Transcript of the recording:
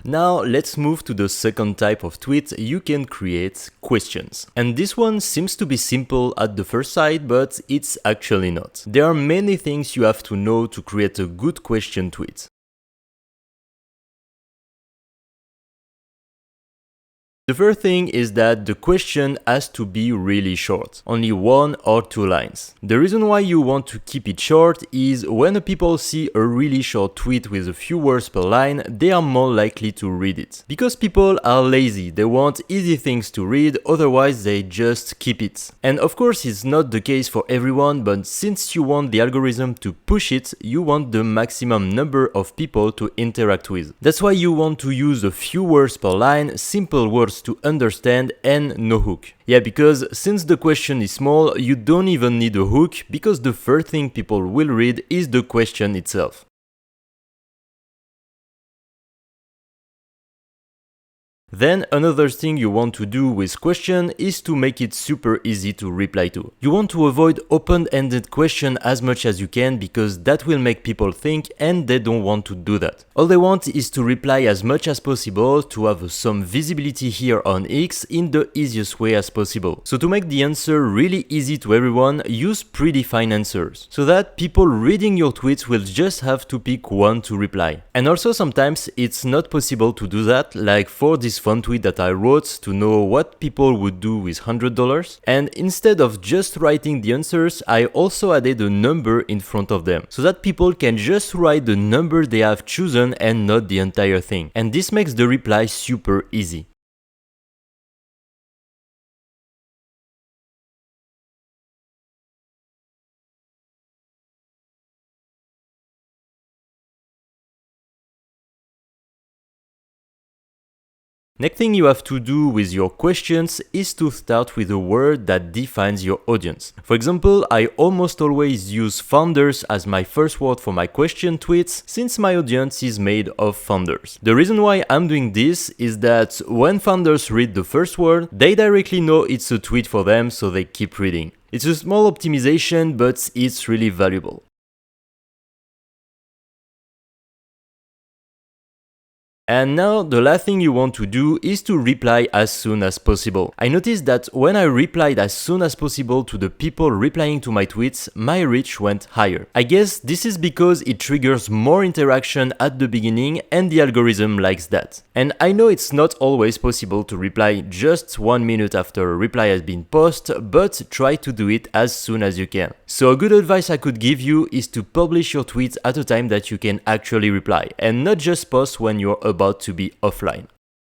Now let's move to the second type of tweet you can create: questions. And this one seems to be simple at the first sight, but it's actually not. There are many things you have to know to create a good question tweet. The first thing is that the question has to be really short, only 1 or 2 lines. The reason why you want to keep it short is when people see a really short tweet with a few words per line, they are more likely to read it. Because people are lazy, they want easy things to read, otherwise they just keep it. And of course it's not the case for everyone, but since you want the algorithm to push it, you want the maximum number of people to interact with. That's why you want to use a few words per line, simple words to understand, and no hook. Yeah, because since the question is small, you don't even need a hook, because the first thing people will read is the question itself. Then another thing you want to do with question is to make it super easy to reply to. You want to avoid open-ended question as much as you can, because that will make people think and they don't want to do that. All they want is to reply as much as possible, to have some visibility here on X in the easiest way as possible. So to make the answer really easy to everyone, use predefined answers, so that people reading your tweets will just have to pick one to reply. And also sometimes it's not possible to do that, like for this fun tweet that I wrote to know what people would do with $100, and instead of just writing the answers, I also added a number in front of them, so that people can just write the number they have chosen and not the entire thing. And this makes the reply super easy. Next thing you have to do with your questions is to start with a word that defines your audience. For example, I almost always use founders as my first word for my question tweets, since my audience is made of founders. The reason why I'm doing this is that when founders read the first word, they directly know it's a tweet for them, so they keep reading. It's a small optimization, but it's really valuable. And now the last thing you want to do is to reply as soon as possible. I noticed that when I replied as soon as possible to the people replying to my tweets, my reach went higher. I guess this is because it triggers more interaction at the beginning and the algorithm likes that. And I know it's not always possible to reply just 1 minute after a reply has been posted, but try to do it as soon as you can. So a good advice I could give you is to publish your tweets at a time that you can actually reply, and not just post when you're about to be offline.